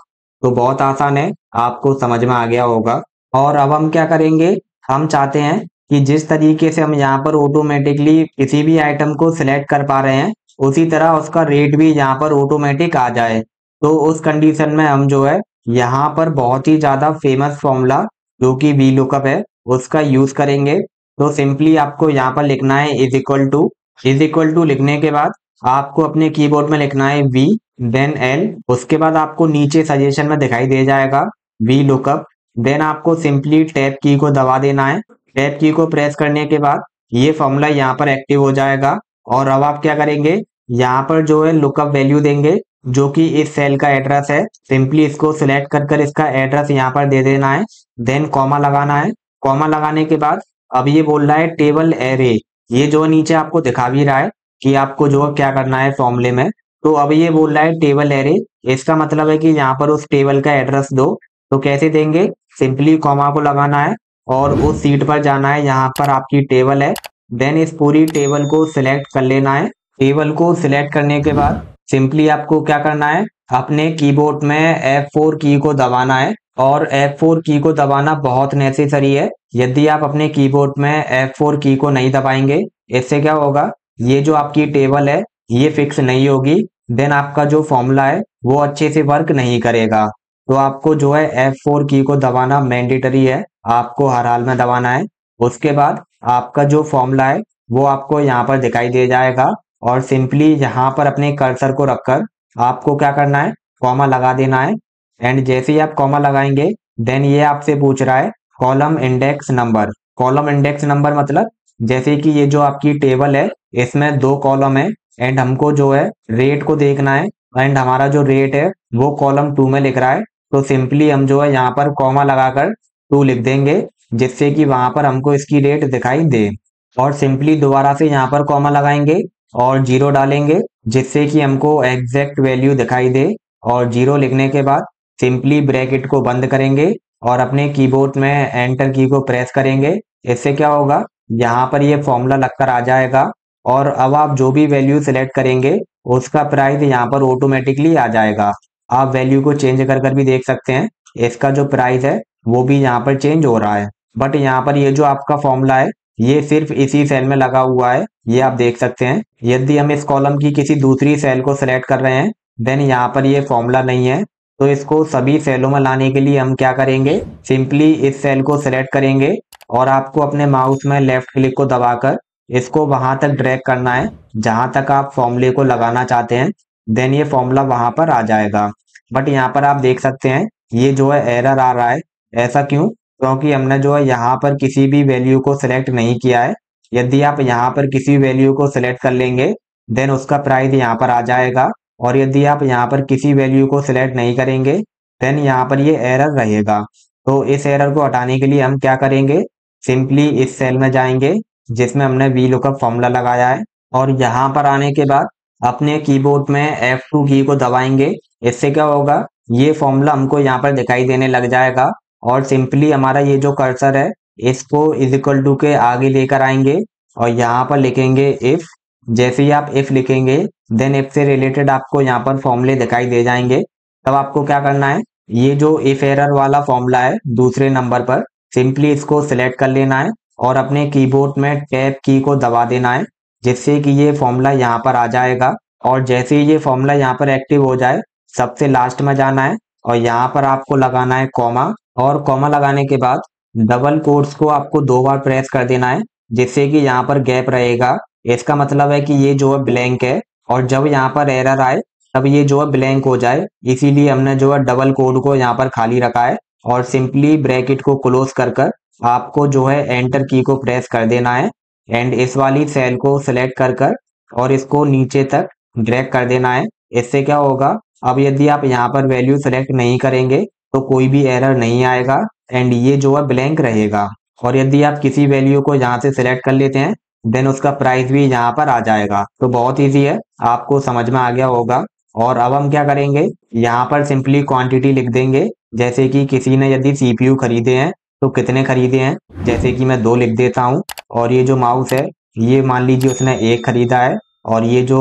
तो बहुत आसान है, आपको समझ में आ गया होगा। और अब हम क्या करेंगे, हम चाहते हैं कि जिस तरीके से हम यहाँ पर ऑटोमेटिकली किसी भी आइटम को सिलेक्ट कर पा रहे हैं उसी तरह उसका रेट भी यहाँ पर ऑटोमेटिक आ जाए। तो उस कंडीशन में हम जो है यहाँ पर बहुत ही ज्यादा फेमस फॉर्मूला जो कि वी लुकअप है उसका यूज करेंगे। तो सिंपली आपको यहाँ पर लिखना है इज इक्वल टू लिखने के बाद आपको अपने कीबोर्ड में लिखना है वी देन एल। उसके बाद आपको नीचे सजेशन में दिखाई दे जाएगा वी लुकअप। देन आपको सिंपली टैब की को दबा देना है। टैब की को प्रेस करने के बाद ये फॉर्मूला यहाँ पर एक्टिव हो जाएगा। और अब आप क्या करेंगे, यहाँ पर जो है लुकअप वैल्यू देंगे जो कि इस सेल का एड्रेस है। सिंपली इसको सिलेक्ट कर कर इसका एड्रेस यहाँ पर दे देना है। देन कॉमा लगाना है। कॉमा लगाने के बाद अब ये बोल रहा है टेबल एरे, ये जो नीचे आपको दिखा भी रहा है कि आपको जो क्या करना है फॉर्मूले में। तो अब ये बोल रहा है टेबल एरे, इसका मतलब है कि यहाँ पर उस टेबल का एड्रेस दो। तो कैसे देंगे, सिंपली कॉमा को लगाना है और उस सीट पर जाना है, यहाँ पर आपकी टेबल है। देन इस पूरी टेबल को सिलेक्ट कर लेना है। टेबल को सिलेक्ट करने के बाद सिंपली आपको क्या करना है, अपने कीबोर्ड में F4 की को दबाना है। और F4 की को दबाना बहुत नेसेसरी है। यदि आप अपने कीबोर्ड में F4 की को नहीं दबाएंगे, इससे क्या होगा, ये जो आपकी टेबल है ये फिक्स नहीं होगी। देन आपका जो फॉर्मूला है वो अच्छे से वर्क नहीं करेगा। तो आपको जो है F4 की को दबाना मैंडेटरी है, आपको हर हाल में दबाना है। उसके बाद आपका जो फॉर्मूला है वो आपको यहाँ पर दिखाई दे जाएगा। और सिंपली यहाँ पर अपने कर्सर को रखकर आपको क्या करना है, कॉमा लगा देना है। एंड जैसे ही आप कॉमा लगाएंगे देन ये आपसे पूछ रहा है column index number. Column index number मतलब जैसे कि ये जो आपकी टेबल है इसमें 2 कॉलम है, एंड हमको जो है रेट को देखना है। एंड हमारा जो रेट है वो कॉलम 2 में लिख रहा है। तो सिंपली हम जो है यहाँ पर कॉमा लगाकर 2 लिख देंगे जिससे कि वहां पर हमको इसकी रेट दिखाई दे। और सिंपली दोबारा से यहाँ पर कॉमा लगाएंगे और 0 डालेंगे जिससे कि हमको एग्जैक्ट वैल्यू दिखाई दे। और 0 लिखने के बाद सिंपली ब्रैकेट को बंद करेंगे और अपने कीबोर्ड में एंटर की को प्रेस करेंगे। इससे क्या होगा, यहाँ पर ये फॉर्मूला लगकर आ जाएगा। और अब आप जो भी वैल्यू सिलेक्ट करेंगे उसका प्राइस यहाँ पर ऑटोमेटिकली आ जाएगा। आप वैल्यू को चेंज कर कर भी देख सकते हैं, इसका जो प्राइस है वो भी यहाँ पर चेंज हो रहा है। बट यहाँ पर ये जो आपका फॉर्मूला है ये सिर्फ इसी सेल में लगा हुआ है, ये आप देख सकते हैं। यदि हम इस कॉलम की किसी दूसरी सेल को सिलेक्ट कर रहे हैं देन यहाँ पर ये फॉर्मूला नहीं है। तो इसको सभी सेलों में लाने के लिए हम क्या करेंगे, सिंपली इस सेल को सिलेक्ट करेंगे और आपको अपने माउस में लेफ्ट क्लिक को दबाकर इसको वहां तक ड्रैग करना है जहां तक आप फॉर्मूले को लगाना चाहते हैं। देन ये फॉर्मूला वहां पर आ जाएगा। बट यहाँ पर आप देख सकते हैं ये जो है एरर आ रहा है। ऐसा क्यों, क्योंकि हमने जो है यहाँ पर किसी भी वैल्यू को सिलेक्ट नहीं किया है। यदि आप यहाँ पर किसी वैल्यू को सिलेक्ट कर लेंगे देन उसका प्राइस यहाँ पर आ जाएगा। और यदि आप यहाँ पर किसी वैल्यू को सिलेक्ट नहीं करेंगे देन यहाँ पर ये एरर रहेगा। तो इस एरर को हटाने के लिए हम क्या करेंगे, सिंपली इस सेल में जाएंगे जिसमें हमने वी लुकअप फॉर्मूला लगाया है और यहाँ पर आने के बाद अपने कीबोर्ड में F2 की को दबाएंगे। इससे क्या होगा, ये फॉर्मूला हमको यहाँ पर दिखाई देने लग जाएगा। और सिंपली हमारा ये जो कर्सर है इसको इज इक्वल टू के आगे लेकर आएंगे और यहाँ पर लिखेंगे इफ। जैसे ही आप इफ लिखेंगे देन इफ से रिलेटेड आपको यहाँ पर फॉर्मूले दिखाई दे जाएंगे। तब आपको क्या करना है, ये जो इफ एरर वाला फॉर्मूला है दूसरे नंबर पर, सिंपली इसको सिलेक्ट कर लेना है और अपने कीबोर्ड में टैब की को दबा देना है, जिससे कि ये फॉर्मूला यहाँ पर आ जाएगा। और जैसे ही ये फॉर्मूला यहाँ पर एक्टिव हो जाए, सबसे लास्ट में जाना है और यहाँ पर आपको लगाना है कॉमा, और कॉमा लगाने के बाद डबल कोट्स को आपको 2 बार प्रेस कर देना है, जिससे कि यहाँ पर गैप रहेगा। इसका मतलब है कि ये जो है ब्लैंक है, और जब यहाँ पर एरर आए तब ये जो है ब्लैंक हो जाए, इसीलिए हमने जो है डबल कोड को यहाँ पर खाली रखा है। और सिंपली ब्रैकेट को क्लोज कर कर आपको जो है एंटर की को प्रेस कर देना है, एंड इस वाली सेल को सिलेक्ट कर कर और इसको नीचे तक ड्रैग कर देना है। इससे क्या होगा, अब यदि आप यहाँ पर वैल्यू सेलेक्ट नहीं करेंगे तो कोई भी एरर नहीं आएगा, एंड ये जो है ब्लैंक रहेगा। और यदि आप किसी वैल्यू को यहाँ से सिलेक्ट कर लेते हैं, देन उसका प्राइस भी यहाँ पर आ जाएगा। तो बहुत ईजी है, आपको समझ में आ गया होगा। और अब हम क्या करेंगे, यहाँ पर सिंपली क्वांटिटी लिख देंगे। जैसे कि किसी ने यदि सीपीयू खरीदे हैं तो कितने खरीदे हैं, जैसे कि मैं 2 लिख देता हूँ। और ये जो माउस है, ये मान लीजिए उसने 1 खरीदा है। और ये जो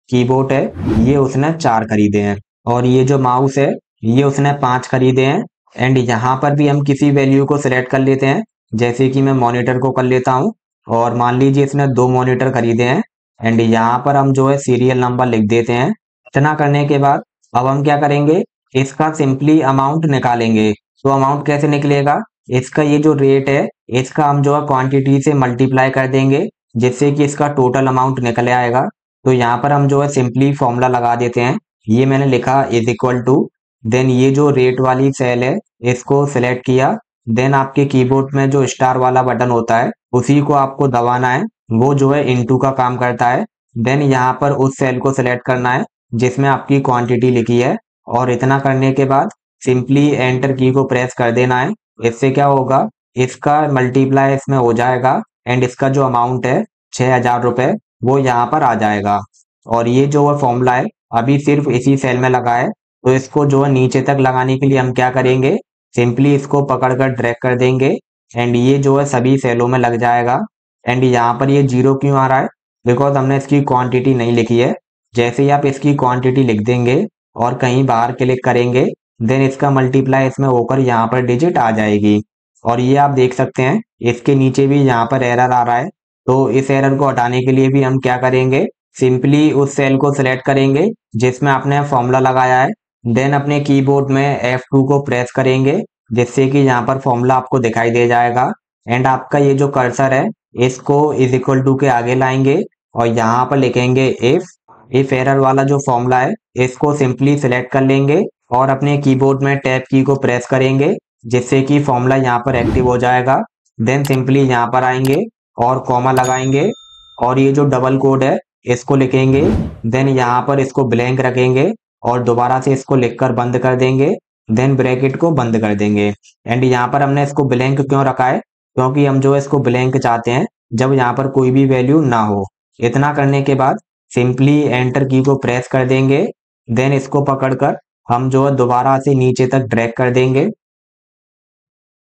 कीबोर्ड है, ये उसने 4 खरीदे हैं। और ये जो माउस है, ये उसने 5 खरीदे हैं। एंड यहाँ पर भी हम किसी वैल्यू को सिलेक्ट कर लेते हैं, जैसे कि मैं मॉनिटर को कर लेता हूँ। और मान लीजिए इसने 2 मॉनिटर खरीदे हैं, एंड यहाँ पर हम जो है सीरियल नंबर लिख देते हैं। इतना करने के बाद अब हम क्या करेंगे, इसका सिंपली अमाउंट निकालेंगे। तो अमाउंट कैसे निकलेगा, इसका ये जो रेट है, इसका हम जो है क्वांटिटी से मल्टीप्लाई कर देंगे, जिससे कि इसका टोटल अमाउंट निकल आएगा। तो यहाँ पर हम जो है सिंपली फॉर्मूला लगा देते हैं। ये मैंने लिखा इज इक्वल टू, देन ये जो रेट वाली सेल है इसको सिलेक्ट किया, देन आपके कीबोर्ड में जो स्टार वाला बटन होता है उसी को आपको दबाना है, वो जो है इनटू का काम करता है। देन यहाँ पर उस सेल को सिलेक्ट करना है जिसमें आपकी क्वांटिटी लिखी है, और इतना करने के बाद सिंपली एंटर की को प्रेस कर देना है। इससे क्या होगा, इसका मल्टीप्लाई इसमें हो जाएगा, एंड इसका जो अमाउंट है 6,000 रुपये, वो यहाँ पर आ जाएगा। और ये जो है फॉर्मूला है, अभी सिर्फ इसी सेल में लगा है। तो इसको जो है नीचे तक लगाने के लिए हम क्या करेंगे, सिंपली इसको पकड़कर ड्रैग कर देंगे, एंड ये जो है सभी सेलों में लग जाएगा। एंड यहाँ पर ये 0 क्यों आ रहा है, बिकॉज हमने इसकी क्वांटिटी नहीं लिखी है। जैसे ही आप इसकी क्वांटिटी लिख देंगे और कहीं बाहर क्लिक करेंगे, देन इसका मल्टीप्लाई इसमें होकर यहाँ पर डिजिट आ जाएगी। और ये आप देख सकते हैं इसके नीचे भी यहाँ पर एरर आ रहा है। तो इस एरर को हटाने के लिए भी हम क्या करेंगे, सिंपली उस सेल को सिलेक्ट करेंगे जिसमें आपने फॉर्मूला लगाया है, देन अपने कीबोर्ड में F2 को प्रेस करेंगे, जिससे कि यहाँ पर फॉर्मूला आपको दिखाई दे जाएगा। एंड आपका ये जो कर्सर है, इसको इज इक्वल टू के आगे लाएंगे और यहाँ पर लिखेंगे इफ एरर वाला जो फॉर्मूला है इसको सिंपली सिलेक्ट कर लेंगे और अपने कीबोर्ड में टैब की को प्रेस करेंगे, जिससे कि फॉर्मूला यहाँ पर एक्टिव हो जाएगा। देन सिंपली यहाँ पर आएंगे और कॉमा लगाएंगे, और ये जो डबल कोड है इसको लिखेंगे। देन यहाँ पर इसको ब्लैंक रखेंगे और दोबारा से इसको लिखकर बंद कर देंगे, देन ब्रैकेट को बंद कर देंगे। एंड यहाँ पर हमने इसको ब्लैंक क्यों रखा है, क्योंकि हम जो है इसको ब्लैंक चाहते हैं जब यहाँ पर कोई भी वैल्यू ना हो। इतना करने के बाद सिंपली एंटर की को प्रेस कर देंगे, देन इसको पकड़कर हम जो है दोबारा से नीचे तक ड्रैग कर देंगे।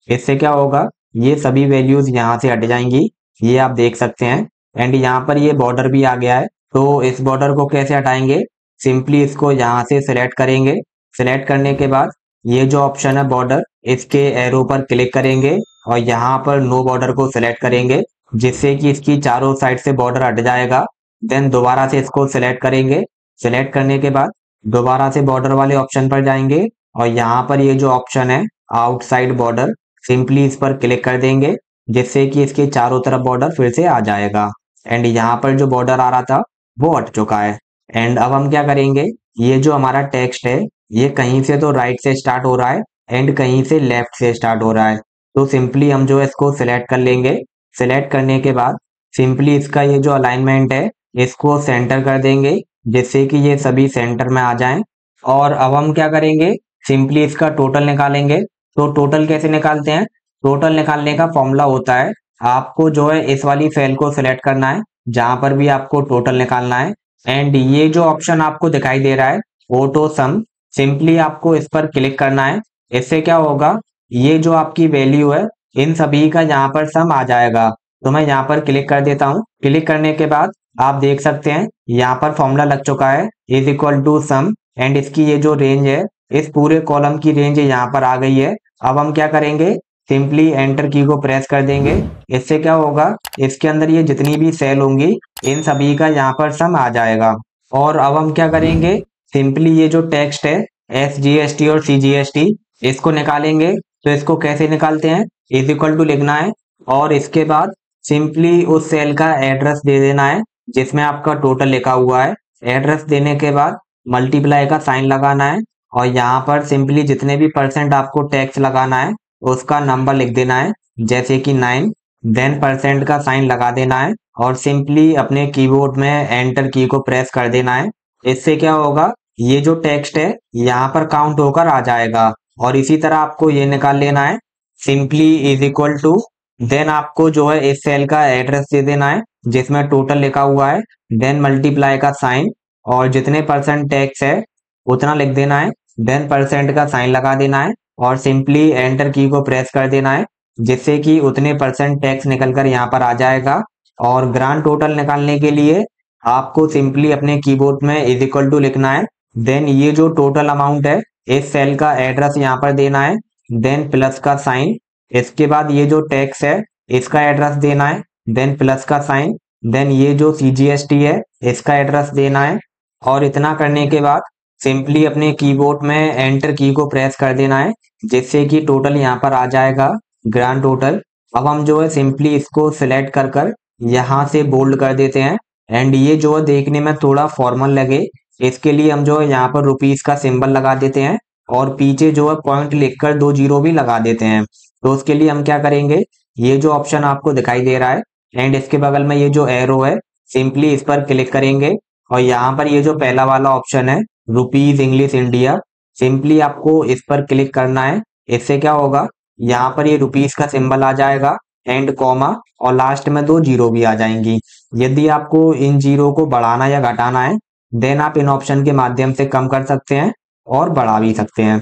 इससे क्या होगा, ये सभी वैल्यूज यहाँ से हट जाएंगी, ये आप देख सकते हैं। एंड यहाँ पर ये बॉर्डर भी आ गया है। तो इस बॉर्डर को कैसे हटाएंगे, सिंपली इसको यहाँ से सिलेक्ट करेंगे। सिलेक्ट करने के बाद ये जो ऑप्शन है बॉर्डर, इसके एरो पर क्लिक करेंगे और यहाँ पर नो बॉर्डर को सिलेक्ट करेंगे, जिससे कि इसकी चारों साइड से बॉर्डर हट जाएगा। देन दोबारा से इसको सिलेक्ट करेंगे। सिलेक्ट करने के बाद दोबारा से बॉर्डर वाले ऑप्शन पर जाएंगे और यहाँ पर ये जो ऑप्शन है आउटसाइड बॉर्डर, सिंपली इस पर क्लिक कर देंगे, जिससे कि इसके चारों तरफ बॉर्डर फिर से आ जाएगा। एंड यहाँ पर जो बॉर्डर आ रहा था वो हट चुका है। एंड अब हम क्या करेंगे, ये जो हमारा टेक्स्ट है ये कहीं से तो राइट से स्टार्ट हो रहा है एंड कहीं से लेफ्ट से स्टार्ट हो रहा है। तो सिंपली हम जो है इसको सिलेक्ट कर लेंगे। सिलेक्ट करने के बाद सिंपली इसका ये जो अलाइनमेंट है इसको सेंटर कर देंगे, जिससे कि ये सभी सेंटर में आ जाएं। और अब हम क्या करेंगे, सिंपली इसका टोटल निकालेंगे। तो टोटल कैसे निकालते हैं, टोटल निकालने का फॉर्मूला होता है, आपको जो है इस वाली सेल को सिलेक्ट करना है जहां पर भी आपको टोटल निकालना है। एंड ये जो ऑप्शन आपको दिखाई दे रहा है ऑटो सम, सिंपली आपको इस पर क्लिक करना है। इससे क्या होगा, ये जो आपकी वैल्यू है इन सभी का यहाँ पर सम आ जाएगा। तो मैं यहाँ पर क्लिक कर देता हूँ। क्लिक करने के बाद आप देख सकते हैं यहाँ पर फॉर्मूला लग चुका है is equal to sum, and इसकी ये जो रेंज है इस पूरे कॉलम की रेंज यहाँ पर आ गई है। अब हम क्या करेंगे, सिंपली एंटर की को प्रेस कर देंगे। इससे क्या होगा, इसके अंदर ये जितनी भी सेल होंगी इन सभी का यहाँ पर सम आ जाएगा। और अब हम क्या करेंगे, सिंपली ये जो टेक्स्ट है SGST और CGST इसको निकालेंगे। तो इसको कैसे निकालते हैं, इज इक्वल टू लिखना है और इसके बाद सिंपली उस सेल का एड्रेस दे देना है जिसमें आपका टोटल लिखा हुआ है। एड्रेस देने के बाद मल्टीप्लाई का साइन लगाना है और यहाँ पर सिंपली जितने भी परसेंट आपको टैक्स लगाना है उसका नंबर लिख देना है, जैसे कि 9। देन परसेंट का साइन लगा देना है और सिंपली अपने कीबोर्ड में एंटर की को प्रेस कर देना है। इससे क्या होगा, ये जो टेक्स्ट है यहाँ पर काउंट होकर आ जाएगा। और इसी तरह आपको ये निकाल लेना है, simply is equal to, then आपको जो है इस सेल का एड्रेस दे देना है जिसमें टोटल लिखा हुआ है, देन मल्टीप्लाई का साइन और जितने परसेंट टैक्स है उतना लिख देना है, देन परसेंट का साइन लगा देना है और सिंपली एंटर की को प्रेस कर देना है जिससे कि उतने परसेंट टैक्स निकलकर यहाँ पर आ जाएगा। और ग्रांड टोटल निकालने के लिए आपको सिंपली अपने कीबोर्ड में इज इक्वल टू लिखना है, देन ये जो टोटल अमाउंट है इस सेल का एड्रेस यहाँ पर देना है, देन प्लस का साइन। इसके बाद ये जो टैक्स है इसका एड्रेस देना है, देन प्लस का साइन, देन ये जो CGST है इसका एड्रेस देना है। और इतना करने के बाद सिंपली अपने कीबोर्ड में एंटर की को प्रेस कर देना है जिससे कि टोटल यहाँ पर आ जाएगा ग्रांड टोटल। अब हम जो है सिंपली इसको सिलेक्ट कर कर यहाँ से बोल्ड कर देते हैं एंड ये जो है देखने में थोड़ा फॉर्मल लगे इसके लिए हम जो है यहाँ पर रुपीस का सिंबल लगा देते हैं और पीछे जो है पॉइंट लिखकर 2 जीरो भी लगा देते हैं। तो उसके लिए हम क्या करेंगे, ये जो ऑप्शन आपको दिखाई दे रहा है एंड इसके बगल में ये जो एरो है सिंपली इस पर क्लिक करेंगे और यहाँ पर ये जो पहला वाला ऑप्शन है रुपीज इंग्लिश इंडिया, सिंपली आपको इस पर क्लिक करना है। इससे क्या होगा, यहाँ पर ये रुपीस का सिंबल आ जाएगा एंड कॉमा और लास्ट में 2 जीरो भी आ जाएंगी। यदि आपको इन जीरो को बढ़ाना या घटाना है देन आप इन ऑप्शन के माध्यम से कम कर सकते हैं और बढ़ा भी सकते हैं।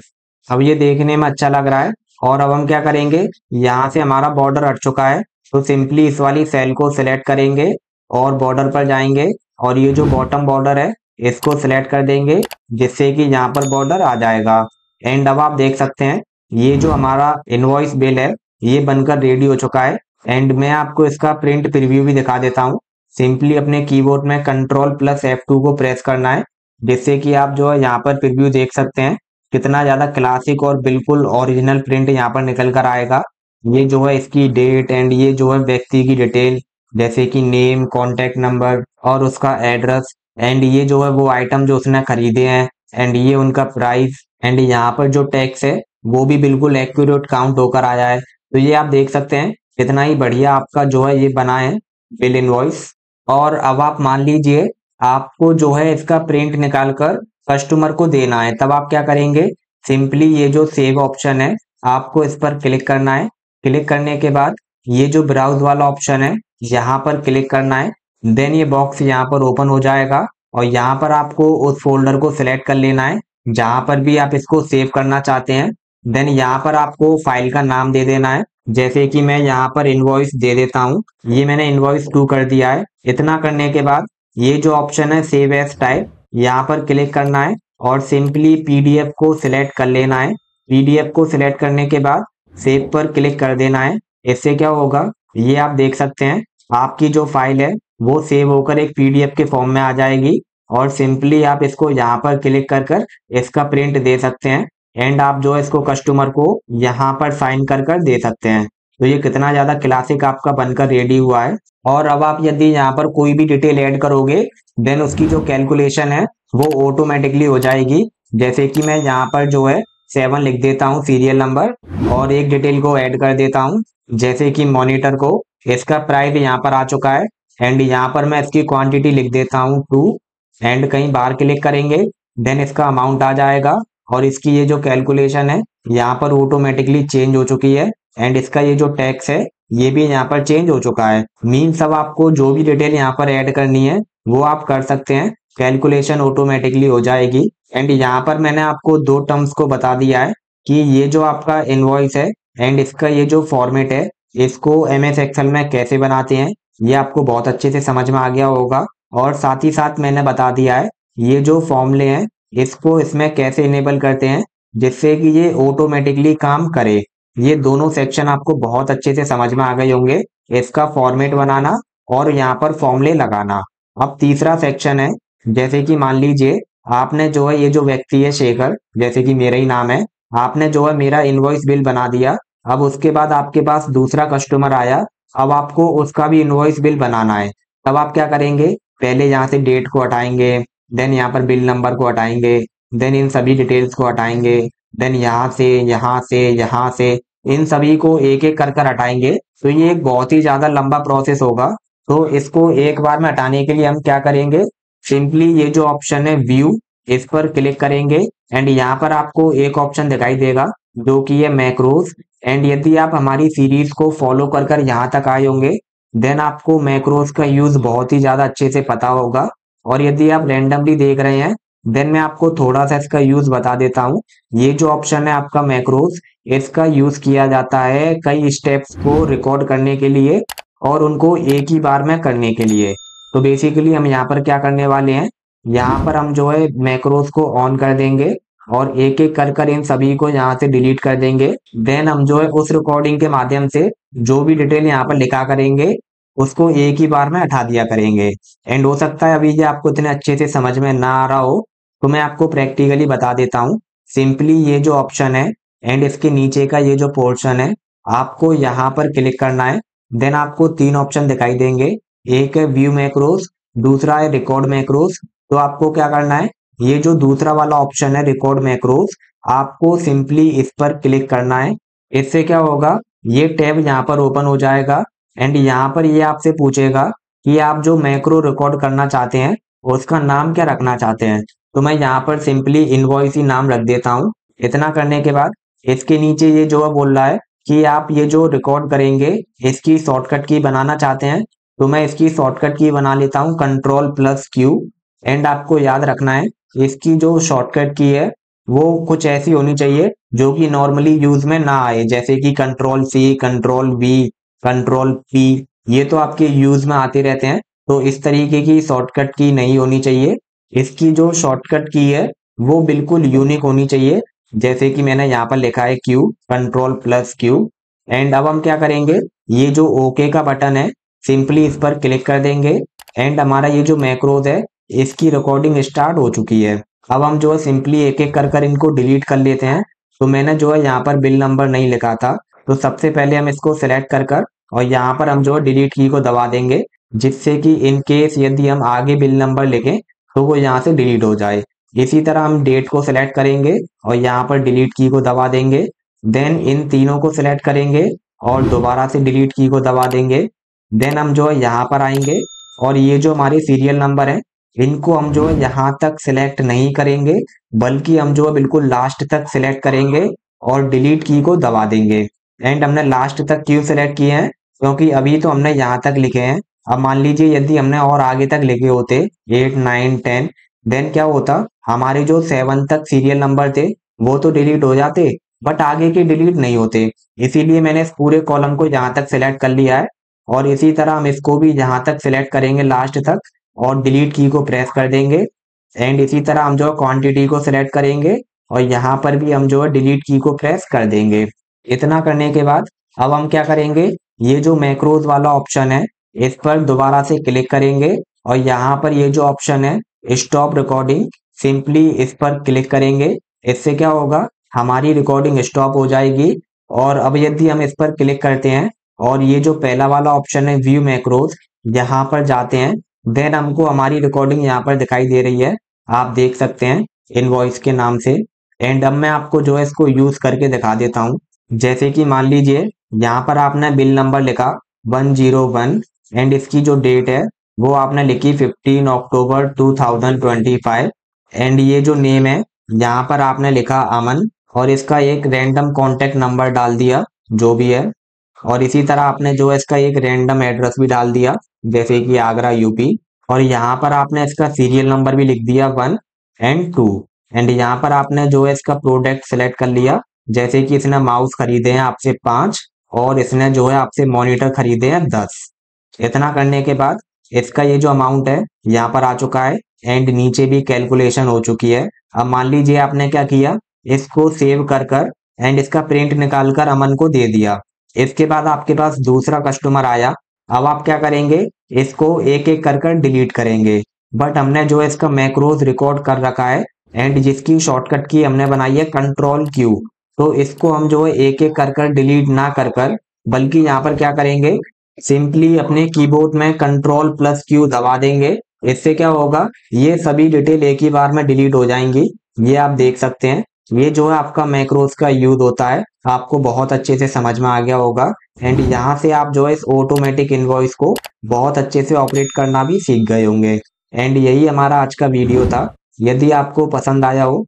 अब ये देखने में अच्छा लग रहा है और अब हम क्या करेंगे, यहाँ से हमारा बॉर्डर हट चुका है तो सिंपली इस वाली सेल को सिलेक्ट करेंगे और बॉर्डर पर जाएंगे और ये जो बॉटम बॉर्डर है इसको सिलेक्ट कर देंगे जिससे कि यहाँ पर बॉर्डर आ जाएगा। एंड अब आप देख सकते हैं ये जो हमारा इनवॉइस बिल है ये बनकर रेडी हो चुका है एंड मैं आपको इसका प्रिंट प्रीव्यू भी दिखा देता हूँ। सिंपली अपने कीबोर्ड में Ctrl+F2 को प्रेस करना है जिससे कि आप जो है यहाँ पर प्रीव्यू देख सकते हैं कितना ज्यादा क्लासिक और बिल्कुल ओरिजिनल प्रिंट यहाँ पर निकल कर आएगा। ये जो है इसकी डेट एंड ये जो है व्यक्ति की डिटेल जैसे कि नेम, कॉन्टेक्ट नंबर और उसका एड्रेस एंड ये जो है वो आइटम जो उसने खरीदे हैं एंड ये उनका प्राइस एंड यहाँ पर जो टैक्स है वो भी बिल्कुल एक्यूरेट काउंट होकर आया है। तो ये आप देख सकते हैं कितना ही बढ़िया आपका जो है ये बना है बिल इनवॉइस। और अब आप मान लीजिए आपको जो है इसका प्रिंट निकाल कर कस्टमर को देना है, तब आप क्या करेंगे, सिंपली ये जो सेव ऑप्शन है आपको इस पर क्लिक करना है। क्लिक करने के बाद ये जो ब्राउज वाला ऑप्शन है यहाँ पर क्लिक करना है, देन ये बॉक्स यहाँ पर ओपन हो जाएगा और यहाँ पर आपको उस फोल्डर को सिलेक्ट कर लेना है जहाँ पर भी आप इसको सेव करना चाहते हैं। देन यहाँ पर आपको फाइल का नाम दे देना है, जैसे कि मैं यहाँ पर इनवॉइस दे देता हूँ, ये मैंने इनवॉइस 2 कर दिया है। इतना करने के बाद ये जो ऑप्शन है सेव एज टाइप यहाँ पर क्लिक करना है और सिंपली PDF को सिलेक्ट कर लेना है। PDF को सिलेक्ट करने के बाद सेव पर क्लिक कर देना है। इससे क्या होगा, ये आप देख सकते हैं आपकी जो फाइल है वो सेव होकर एक PDF के फॉर्म में आ जाएगी और सिंपली आप इसको यहाँ पर क्लिक कर कर इसका प्रिंट दे सकते हैं एंड आप जो है इसको कस्टमर को यहाँ पर साइन कर कर दे सकते हैं। तो ये कितना ज्यादा क्लासिक आपका बनकर रेडी हुआ है। और अब आप यदि यहाँ पर कोई भी डिटेल ऐड करोगे देन उसकी जो कैलकुलेशन है वो ऑटोमेटिकली हो जाएगी। जैसे कि मैं यहाँ पर जो है 7 लिख देता हूँ सीरियल नंबर और एक डिटेल को ऐड कर देता हूँ जैसे कि मॉनिटर को, इसका प्राइस यहाँ पर आ चुका है एंड यहाँ पर मैं इसकी क्वांटिटी लिख देता हूँ 2 एंड कहीं बाहर क्लिक करेंगे देन इसका अमाउंट आ जाएगा और इसकी ये जो कैलकुलेशन है यहाँ पर ऑटोमेटिकली चेंज हो चुकी है एंड इसका ये जो टैक्स है ये भी यहाँ पर चेंज हो चुका है। मीन्स अब आपको जो भी डिटेल यहाँ पर ऐड करनी है वो आप कर सकते हैं, कैलकुलेशन ऑटोमेटिकली हो जाएगी। एंड यहाँ पर मैंने आपको 2 टर्म्स को बता दिया है कि ये जो आपका इनवॉइस है एंड इसका ये जो फॉर्मेट है इसको MS एक्सेल में कैसे बनाते हैं ये आपको बहुत अच्छे से समझ में आ गया होगा। और साथ ही साथ मैंने बता दिया है ये जो फॉर्मूले हैं इसको इसमें कैसे इनेबल करते हैं जिससे कि ये ऑटोमेटिकली काम करे। ये दोनों सेक्शन आपको बहुत अच्छे से समझ में आ गए होंगे, इसका फॉर्मेट बनाना और यहाँ पर फॉर्मूले लगाना। अब तीसरा सेक्शन है, जैसे कि मान लीजिए आपने जो है ये जो व्यक्ति है शेखर, जैसे कि मेरा ही नाम है, आपने जो है मेरा इनवॉइस बिल बना दिया। अब उसके बाद आपके पास दूसरा कस्टमर आया, अब आपको उसका भी इनवॉइस बिल बनाना है। तब आप क्या करेंगे, पहले यहाँ से डेट को हटाएंगे, देन यहाँ पर बिल नंबर को हटाएंगे, देन इन सभी डिटेल्स को हटाएंगे, देन यहाँ से यहाँ से यहाँ से इन सभी को एक एक कर कर हटाएंगे। तो ये एक बहुत ही ज्यादा लंबा प्रोसेस होगा। तो इसको एक बार में हटाने के लिए हम क्या करेंगे, सिंपली ये जो ऑप्शन है व्यू, इस पर क्लिक करेंगे एंड यहाँ पर आपको एक ऑप्शन दिखाई देगा जो कि है मैक्रोज। एंड यदि आप हमारी सीरीज को फॉलो कर कर यहाँ तक आए होंगे, देन आपको मैक्रोज का यूज बहुत ही ज्यादा अच्छे से पता होगा। और यदि आप रैंडमली देख रहे हैं, देन मैं आपको थोड़ा सा इसका यूज बता देता हूँ। ये जो ऑप्शन है आपका मैक्रोज, इसका यूज किया जाता है कई स्टेप्स को रिकॉर्ड करने के लिए और उनको एक ही बार में करने के लिए। तो बेसिकली हम यहाँ पर क्या करने वाले हैं, यहाँ पर हम जो है मैक्रोज को ऑन कर देंगे और एक एक कर कर इन सभी को यहाँ से डिलीट कर देंगे। देन हम जो है उस रिकॉर्डिंग के माध्यम से जो भी डिटेल यहाँ पर लिखा करेंगे उसको एक ही बार में हटा दिया करेंगे। एंड हो सकता है अभी ये आपको इतने अच्छे से समझ में ना आ रहा हो, तो मैं आपको प्रैक्टिकली बता देता हूँ। सिंपली ये जो ऑप्शन है एंड इसके नीचे का ये जो पोर्शन है, आपको यहाँ पर क्लिक करना है। देन आपको तीन ऑप्शन दिखाई देंगे, एक है व्यू मैक्रोज, दूसरा है रिकॉर्ड मैक्रोज। तो आपको क्या करना है, ये जो दूसरा वाला ऑप्शन है रिकॉर्ड मैक्रोज, आपको सिंपली इस पर क्लिक करना है। इससे क्या होगा, ये टैब यहाँ पर ओपन हो जाएगा एंड यहाँ पर ये आपसे पूछेगा कि आप जो मैक्रो रिकॉर्ड करना चाहते हैं उसका नाम क्या रखना चाहते हैं। तो मैं यहाँ पर सिंपली इनवॉइस ही नाम रख देता हूँ। इतना करने के बाद इसके नीचे ये जो बोल रहा है कि आप ये जो रिकॉर्ड करेंगे इसकी शॉर्टकट की बनाना चाहते हैं, तो मैं इसकी शॉर्टकट की बना लेता हूँ Ctrl+Q। एंड आपको याद रखना है इसकी जो शॉर्टकट की है वो कुछ ऐसी होनी चाहिए जो कि नॉर्मली यूज में ना आए, जैसे कि Ctrl+C, Ctrl+V, Ctrl+P, ये तो आपके यूज में आते रहते हैं। तो इस तरीके की शॉर्टकट की नहीं होनी चाहिए। इसकी जो शॉर्टकट की है वो बिल्कुल यूनिक होनी चाहिए, जैसे कि मैंने यहाँ पर लिखा है Q, Ctrl+Q। एंड अब हम क्या करेंगे, ये जो ओके का बटन है सिंपली इस पर क्लिक कर देंगे एंड हमारा ये जो मैक्रोज है इसकी रिकॉर्डिंग स्टार्ट हो चुकी है। अब हम जो है सिंपली एक एक कर कर इनको डिलीट कर लेते हैं। तो मैंने जो है यहाँ पर बिल नंबर नहीं लिखा था, तो सबसे पहले हम इसको सिलेक्ट कर कर और यहाँ पर हम जो है डिलीट की को दबा देंगे, जिससे कि इन केस यदि हम आगे बिल नंबर लिखें तो वो यहाँ से डिलीट हो जाए। इसी तरह हम डेट को सिलेक्ट करेंगे और यहाँ पर डिलीट की को दबा देंगे। देन इन तीनों को सिलेक्ट करेंगे और दोबारा से डिलीट की को दबा देंगे। देन हम जो है यहाँ पर आएंगे और ये जो हमारे सीरियल नंबर है इनको हम जो है यहाँ तक सिलेक्ट नहीं करेंगे, बल्कि हम जो है बिल्कुल लास्ट तक सिलेक्ट करेंगे और डिलीट की को दबा देंगे। एंड हमने लास्ट तक क्यों सिलेक्ट किए हैं, क्योंकि अभी तो हमने यहाँ तक लिखे हैं। अब मान लीजिए यदि हमने और आगे तक लिखे होते 8, 9, 10, देन क्या होता, हमारे जो 7 तक सीरियल नंबर थे वो तो डिलीट हो जाते, बट आगे के डिलीट नहीं होते। इसीलिए मैंने इस पूरे कॉलम को यहाँ तक सिलेक्ट कर लिया है और इसी तरह हम इसको भी यहाँ तक सिलेक्ट करेंगे लास्ट तक और डिलीट की को प्रेस कर देंगे। एंड इसी तरह हम जो है क्वांटिटी को सिलेक्ट करेंगे और यहाँ पर भी हम जो है डिलीट की को प्रेस कर देंगे। इतना करने के बाद अब हम क्या करेंगे, ये जो मैक्रोज वाला ऑप्शन है इस पर दोबारा से क्लिक करेंगे और यहाँ पर ये जो ऑप्शन है स्टॉप रिकॉर्डिंग, सिंपली इस पर क्लिक करेंगे। इससे क्या होगा, हमारी रिकॉर्डिंग स्टॉप हो जाएगी। और अब यदि हम इस पर क्लिक करते हैं और ये जो पहला वाला ऑप्शन है व्यू मैक्रोज, यहाँ पर जाते हैं, देन हमको हमारी रिकॉर्डिंग यहाँ पर दिखाई दे रही है, आप देख सकते हैं इनवॉइस के नाम से। एंड अब मैं आपको जो है इसको यूज करके दिखा देता हूँ। जैसे कि मान लीजिए यहाँ पर आपने बिल नंबर लिखा 101 एंड इसकी जो डेट है वो आपने लिखी 15 अक्टूबर 2025। एंड ये जो नेम है यहाँ पर आपने लिखा अमन और इसका एक रैंडम कॉन्टेक्ट नंबर डाल दिया जो भी है। और इसी तरह आपने जो है इसका एक रैंडम एड्रेस भी डाल दिया, जैसे कि आगरा यूपी। और यहाँ पर आपने इसका सीरियल नंबर भी लिख दिया 1 एंड 2। एंड यहाँ पर आपने जो है इसका प्रोडक्ट सेलेक्ट कर लिया, जैसे कि इसने माउस खरीदे हैं आपसे 5 और इसने जो है आपसे मॉनिटर खरीदे हैं 10। इतना करने के बाद इसका ये जो अमाउंट है यहाँ पर आ चुका है एंड नीचे भी कैलकुलेशन हो चुकी है। अब मान लीजिए आपने क्या किया, इसको सेव कर एंड इसका प्रिंट निकाल कर अमन को दे दिया। इसके बाद आपके पास दूसरा कस्टमर आया। अब आप क्या करेंगे, इसको एक एक कर डिलीट करेंगे। बट हमने जो है इसका मैक्रोज रिकॉर्ड कर रखा है एंड जिसकी शॉर्टकट की हमने बनाई है कंट्रोल क्यू। तो इसको हम जो है एक एक कर डिलीट ना कर बल्कि यहाँ पर क्या करेंगे, सिंपली अपने कीबोर्ड में कंट्रोल प्लस क्यू दबा देंगे। इससे क्या होगा, ये सभी डिटेल एक ही बार में डिलीट हो जाएंगी। ये आप देख सकते हैं, ये जो है आपका मैक्रोज का यूज होता है, आपको बहुत अच्छे से समझ में आ गया होगा। एंड यहाँ से आप जो है इस ऑटोमेटिक इनवॉइस को बहुत अच्छे से ऑपरेट करना भी सीख गए होंगे। एंड यही हमारा आज का वीडियो था। यदि आपको पसंद आया हो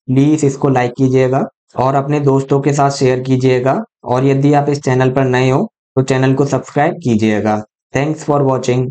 प्लीज इसको लाइक कीजिएगा और अपने दोस्तों के साथ शेयर कीजिएगा। और यदि आप इस चैनल पर नए हो तो चैनल को सब्सक्राइब कीजिएगा। Thanks for watching.